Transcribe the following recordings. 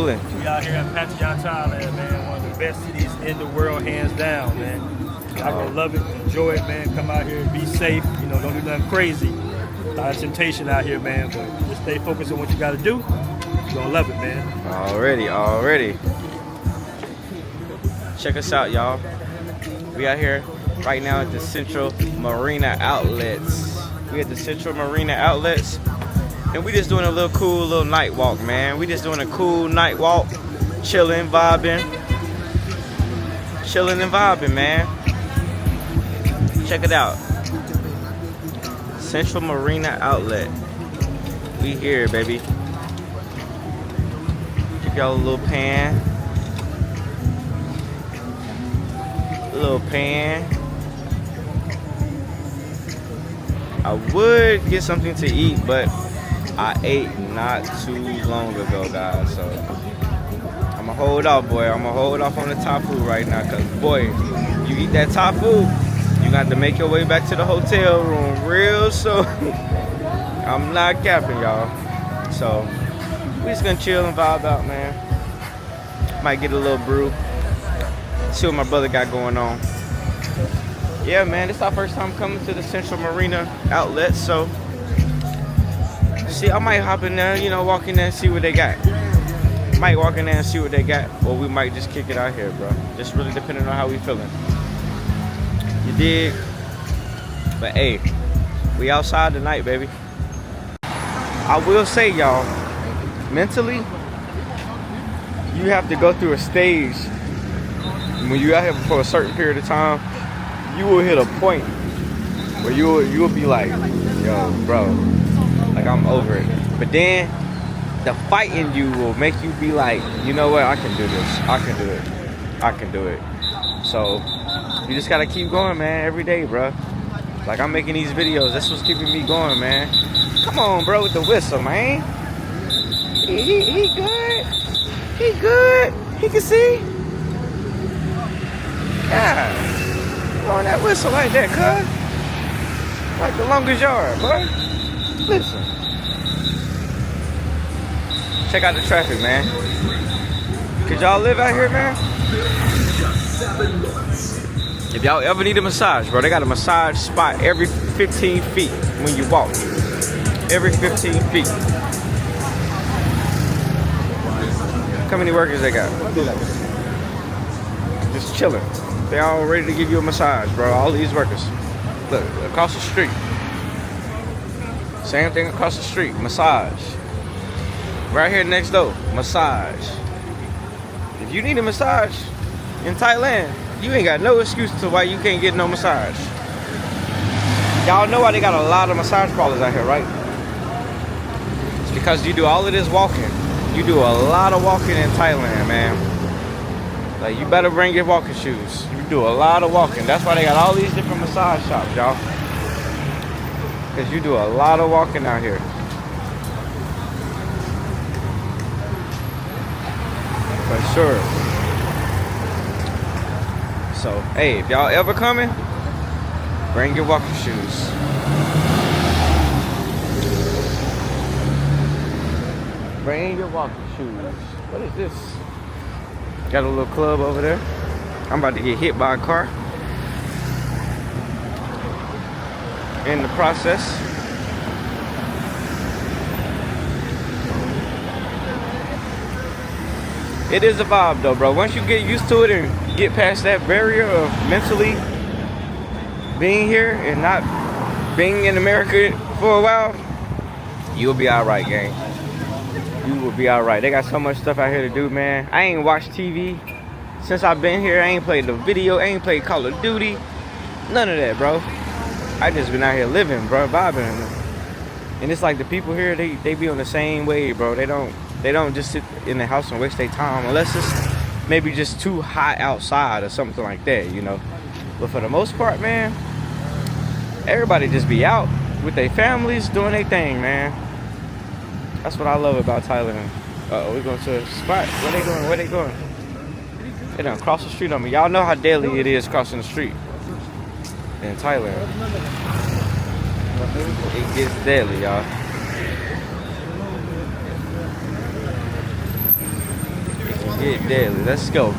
We out here in Pattaya Thailand, man. One of the best cities in the world, hands down, man. Y'all gonna love it, enjoy it, man. Come out here, be safe. You know, don't do nothing crazy. A lot of temptation out here, man. But just stay focused on what you gotta do. You're gonna love it, man. Already. Check us out, y'all. We out here right now at the Central Marina Outlets. We at the Central Marina Outlets. And we just doing a little cool little night walk, man. We just doing a cool night walk, chilling, vibing, man. Check it out. Central Marina Outlet. We here, baby. Give y'all a little pan. I would get something to eat, but I ate not too long ago, guys, so I'ma hold off, boy. I'ma hold off on the Thai food right now, cause boy, you eat that Thai food, you got to make your way back to the hotel room real soon. I'm not capping, y'all. So we just gonna chill and vibe out, man. Might get a little brew, see what my brother got going on. Yeah, man, this is our first time coming to the Central Marina Outlet, so see, I might hop in there, you know, walk in there and see what they got. Might walk in there and see what they got, or we might just kick it out here, bro. Just really depending on how we feeling. You dig? But hey, we outside tonight, baby. I will say, y'all, mentally, you have to go through a stage when you out here for a certain period of time. You will hit a point where you will be like, yo, bro, like I'm over it. But then the fight in you will make you be like, you know what, I can do this. I can do it. So you just gotta keep going, man, every day, bro. Like I'm making these videos. That's what's keeping me going, man. Come on, bro, with the whistle, man. He good. He good. He can see. Yeah. On that whistle like that, cuz. Like the longest yard, boy. Listen. Check out the traffic, man. Could y'all live out here, man? If y'all ever need a massage, bro, they got a massage spot every 15 feet when you walk. Every 15 feet. How many workers they got? Just chilling. They all ready to give you a massage, bro. All these workers. Look, across the street. Same thing across the street. Massage. Right here next door. Massage. If you need a massage in Thailand, you ain't got no excuse to why you can't get no massage. Y'all know why they got a lot of massage parlors out here, right? It's because you do all of this walking. You do a lot of walking in Thailand, man. Like, you better bring your walking shoes. You do a lot of walking. That's why they got all these different massage shops, y'all. Because you do a lot of walking out here. For sure. So, hey, if y'all ever coming, bring your walking shoes. Bring your walking shoes. What is this? Got a little club over there. I'm about to get hit by a car. In the process. It is a vibe though, bro. Once you get used to it and get past that barrier of mentally being here and not being in America for a while, you'll be alright, gang. You will be alright. They got so much stuff out here to do, man. I ain't watched TV since I've been here. I ain't played the video. I ain't played Call of Duty. None of that, bro. I just been out here living, bro, vibing. And it's like the people here, they be on the same way, bro. They don't just sit in the house and waste their time unless it's maybe just too hot outside or something like that, you know. But for the most part, man, everybody just be out with their families doing their thing, man. That's what I love about Thailand. Uh-oh, we're going to a spot. Where they going? Where they going? They done cross the street on me. Y'all know how deadly it is crossing the street in Thailand. It gets deadly, y'all. Get deadly. Let's go.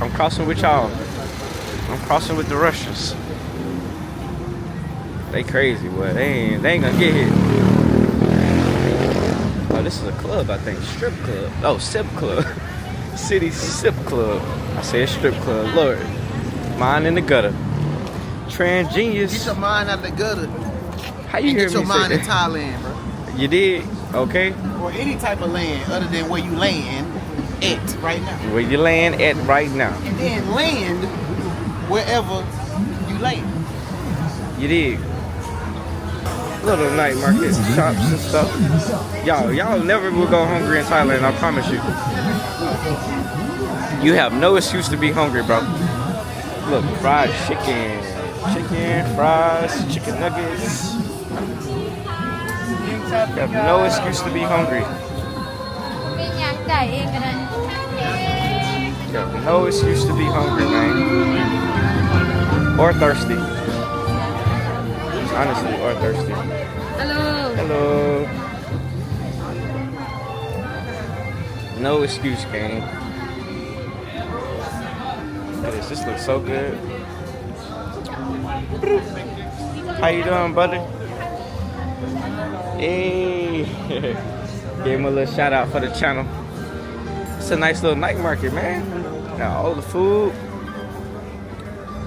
I'm crossing with y'all. I'm crossing with the Russians. They crazy, boy. They ain't gonna get hit. Oh, this is a club, I think. Strip club. Oh, sip club. City sip club. I said strip club. Lord. Mine in the gutter. Transgenius. Get your mind out the gutter. How you hear Get your me mind say in that? Thailand, bro. You did? Okay. Or any type of land other than where you land at right now. Where you land at right now. And then land wherever you land. You did. Little night market shops and stuff. Y'all never will go hungry in Thailand, I promise you. You have no excuse to be hungry, bro. Look, fried chicken. Chicken, fries, chicken nuggets. You have no excuse to be hungry. You have no excuse to be hungry, man. Or thirsty. Honestly, or thirsty. Hello. Hello. No excuse, gang. Look at this. This looks so good. How you doing, buddy? Hey. Gave him a little shout out for the channel. It's a nice little night market, man. Got all the food.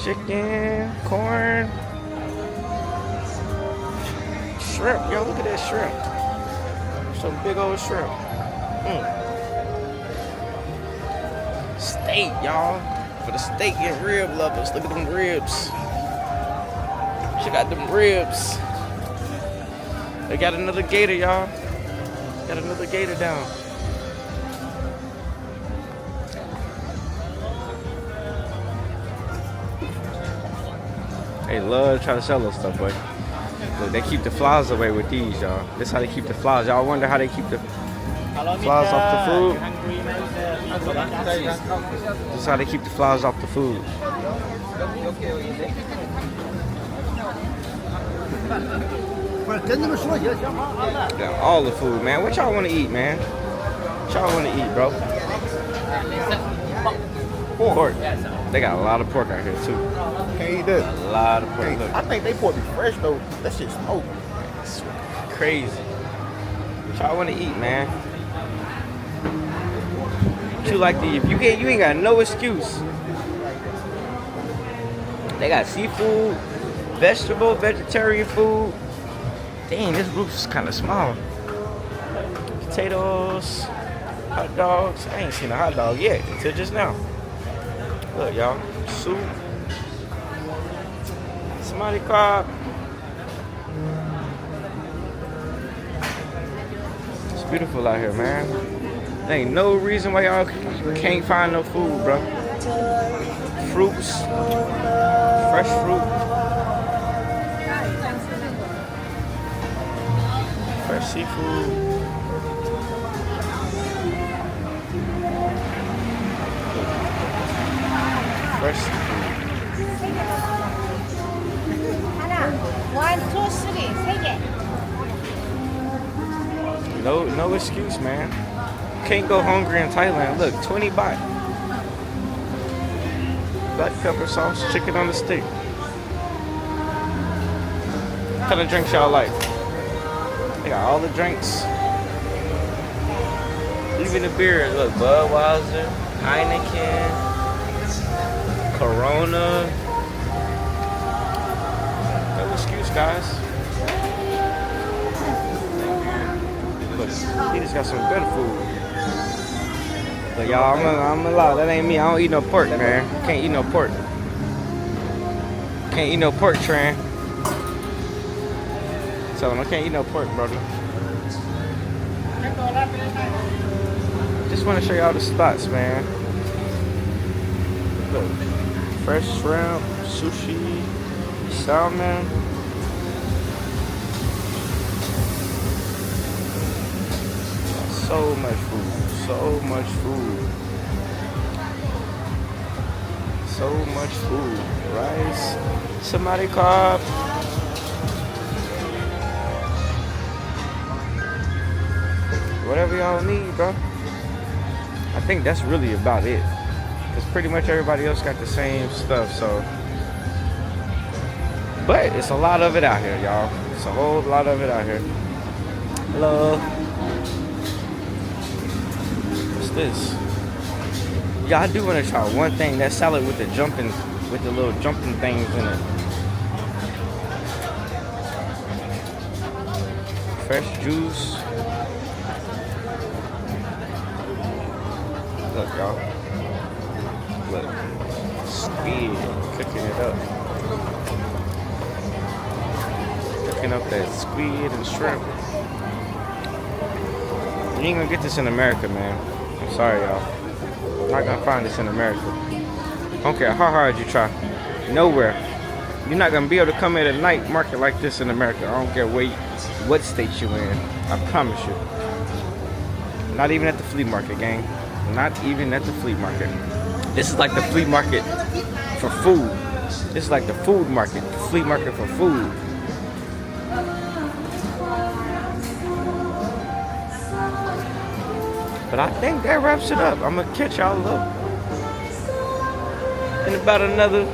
Chicken, corn. Shrimp, yo, look at that shrimp. Some big old shrimp. Steak, y'all. For the steak and rib lovers. Look at them ribs. She got them ribs. They got another gator, y'all. Got another gator down. They love trying to sell us stuff, boy. Look, they keep the flies away with these, y'all. This is how they keep the flies. Y'all wonder how they keep the flies off the food? This is how they keep the flies off the food. Yeah, all the food, man. What y'all want to eat, man? What y'all want to eat, bro? Pork. They got a lot of pork out here, too. Can't eat that. A lot of pork. Look. I think they pork be fresh though. That shit's smoked. It's crazy. What y'all want to eat, man? What you like to eat? You ain't got no excuse. They got seafood, vegetable, vegetarian food. Dang, this group's kind of small. Potatoes, hot dogs. I ain't seen a hot dog yet until just now. Look, y'all. Soup. Somebody crab. It's beautiful out here, man. There ain't no reason why y'all can't find no food, bro. Fruits. Fresh fruit. Fresh seafood. Fresh seafood. 1, 2, 3, 3개. No excuse, man. Can't go hungry in Thailand. Look, 20 baht. Black pepper sauce, chicken on the stick. What kind of drinks y'all like? They got all the drinks. Even the beer. Look, Budweiser, Heineken, Corona. No excuse, guys. Look, he just got some good food. But y'all, I'm gonna lie, that ain't me. I don't eat no pork, man. Can't eat no pork. Can't eat no pork, Tran. Tell him I can't eat no pork, brother. Just want to show y'all the spots, man. Look, fresh shrimp, sushi, salmon. So much food. So much food. So much food. Rice. Somebody carb. Whatever y'all need, bro. I think that's really about it. Because pretty much everybody else got the same stuff, so. But it's a lot of it out here, y'all. It's a whole lot of it out here. Hello. What's this? Yeah, I do want to try one thing. That salad with the little jumping things in it. Fresh juice. Look, y'all. Look. Squid. Cooking it up. Cooking up that squid and shrimp. You ain't gonna get this in America, man. I'm sorry, y'all. You're not gonna find this in America. I don't care how hard you try. Nowhere. You're not gonna be able to come at a night market like this in America. I don't care what state you in. I promise you. Not even at the flea market, gang. Not even at the flea market. This is like the flea market for food. This is like the food market, the flea market for food. But I think that wraps it up. I'm gonna catch y'all up in about another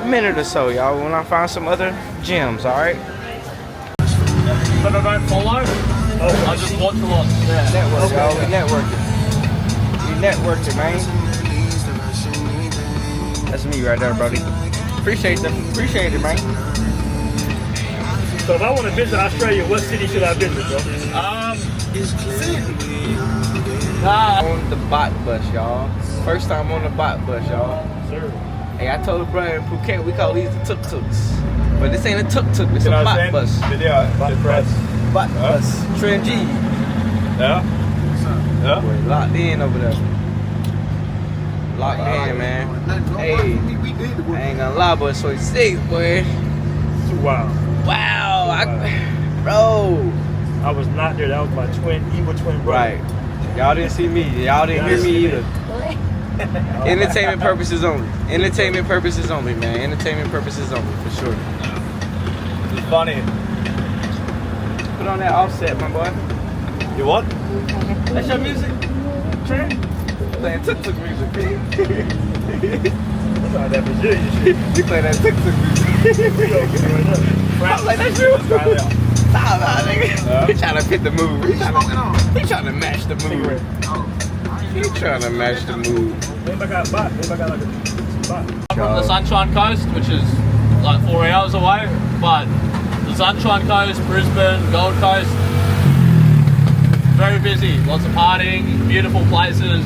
minute or so, y'all, when I find some other gems, alright? But I don't follow. Oh, I just watch a lot. Yeah. Network, y'all. We networking. We networking, man. That's me right there, buddy. Appreciate it, man. So if I want to visit Australia, what city should I visit, bro? On the bot bus, y'all. First time on the bot bus, y'all. Sir. Hey, I told the brother in Phuket we call these the tuk-tuks. But this ain't a tuk-tuk, it's a bot bus. Bot bus. Trend G. Yeah. Yeah. Boy, locked in over there. Locked in, man. Hey, I ain't gonna lie, but it's so sick, boy. Wow. Wow. Bro. I was not there. That was my evil twin brother. Right. Y'all didn't see me. Y'all didn't hear me either. Entertainment purposes only. Entertainment purposes only, man. Entertainment purposes only, for sure. It's funny. Put on that Offset, my boy. You what? That's your music? Trent? Playing tuk-tuk music. That's not that Brazilian shit. You play that tuk-tuk music. I was like, that's you. Nah, nigga. He trying to fit the move. He trying to match the move. He trying to match the move. Maybe I got a bot. Maybe I got like a bot. I'm from the Sunshine Coast, which is like 4 hours away, but the Sunshine Coast, Brisbane, Gold Coast, very busy. Lots of partying, beautiful places.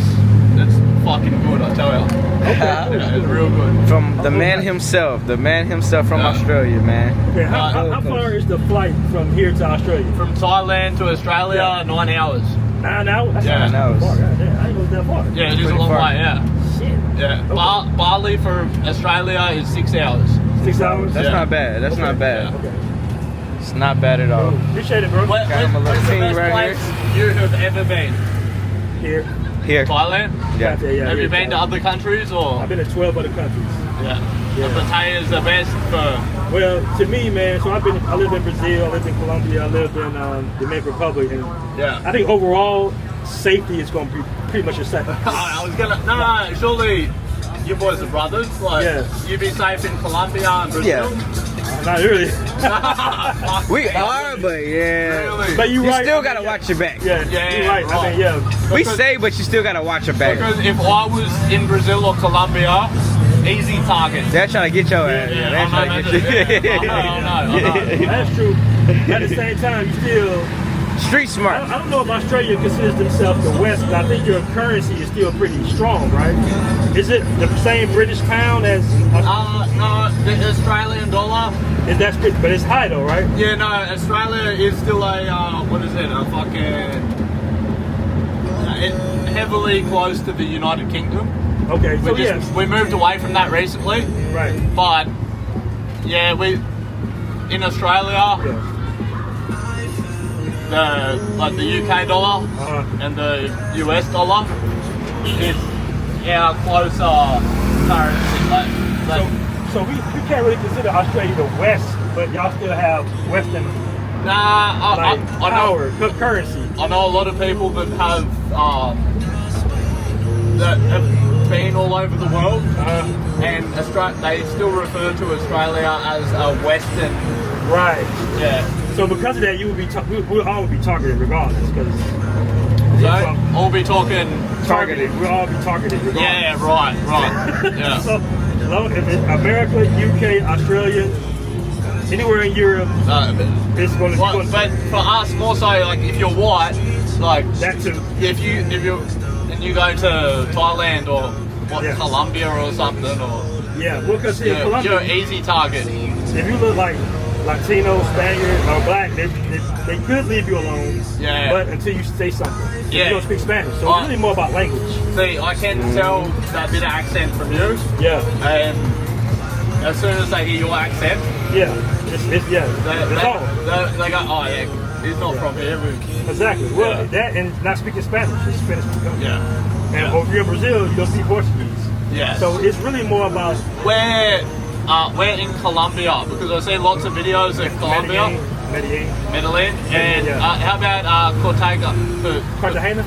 It's fucking good, I tell you. Yeah, it's real good. From the man himself from Australia, man. Okay, how far is the flight from here to Australia? From Thailand to Australia, 9 hours. 9 hours? That's Yeah. 9 hours. far. God damn, I ain't go that far. Yeah, it is a Pretty long far. way, yeah. Shit. Yeah. Okay. Bali for Australia is 6 hours. 6 hours? That's Yeah. not bad. That's not bad. Okay. It's not bad at all. Appreciate it, bro. Where's him a little the team best right place you have ever been? Here. Here. Thailand? Yeah. Have you been to other countries or? I've been to 12 other countries. Yeah. Yeah. But Pattaya is the best for. Well, to me, man, so I lived in Brazil, I lived in Colombia, I lived in Dominican Republic, and Yeah. I think overall, safety is going to be pretty much the same. I was gonna. No, surely you boys are brothers. Like, Yeah. you'd be safe in Colombia and Brazil. Not really. We are, but yeah. Really? But You right. still gotta watch your back. Yeah, Yeah, you're right. I right. mean, yeah. We Because- say, but you still gotta watch your back. Because if I was in Brazil or Colombia, easy target. They're trying to get your ass. Yeah, They're trying to get you. I know. That's true. At the same time, you still. Street smart. I don't know if Australia considers themselves the West, but I think your currency is still pretty strong, right? Is it the same British pound as? No, the Australian dollar. Is that pretty, but it's high though, right? Yeah, no, Australia is still a, what is it, a fucking, heavily close to the United Kingdom. Okay, so We moved away from that recently, right. but, yeah, in Australia, Yeah. the UK dollar and the US dollar is our closer currency. So we can't really consider Australia the West, but y'all still have Western I know. power, currency. I know a lot of people that have have been all over the world, Uh-huh. and they still refer to Australia as a Western. Right. Yeah. So because of that, you would be we'll all be targeted regardless, because So I'll be talking. We'll all be targeted regardless. Yeah. Right. Yeah. So, if it's America, UK, Australia, anywhere in Europe, it's going to Well, but for us, more so, like if you're white, like that too. if you go to Thailand or Yeah. Colombia or something, or Yeah, well, because in Colombia, you're an easy target. if you look like Latino, Spaniard, or black, they could leave you alone. Yeah. But until you say something. If Yeah. You don't speak Spanish, so Right. it's really more about language. See, I can tell that bit of accent from you, Yeah. and as soon as they hear your accent, Yeah. It's all. they go, oh yeah, he's not from here. Exactly. Well, Yeah. that and not speaking Spanish, it's Spanish. Yeah. And if you're in Brazil, you don't speak Portuguese. Yeah. So it's really more about We're in Colombia because I've seen lots of videos of Colombia, Medellin, and Yeah. how about Cartagena?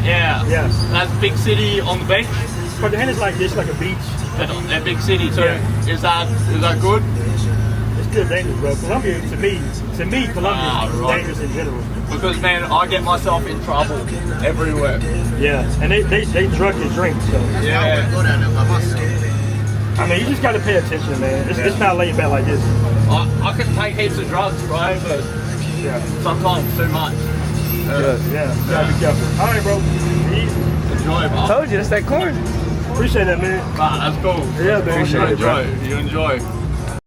Yeah. Yes. That's a big city on the beach. Cartagena's like this, like a beach. A big city too. Yeah. Is that good? It's still dangerous, bro. Colombia, to me, Colombia is right. dangerous in general. Because man, I get myself in trouble everywhere. Yeah, and they drug your drink, so. Yeah. Go down there by myself. I mean, you just got to pay attention, man. It's not laid back like this. I can take heaps of drugs, bro, but Yeah. sometimes too much. Yeah, you gotta be careful. All right, bro. Easy. Enjoy, bro. Told you, it's that corn. Appreciate that, man. Nah, that's cool. Yeah, man. You enjoy.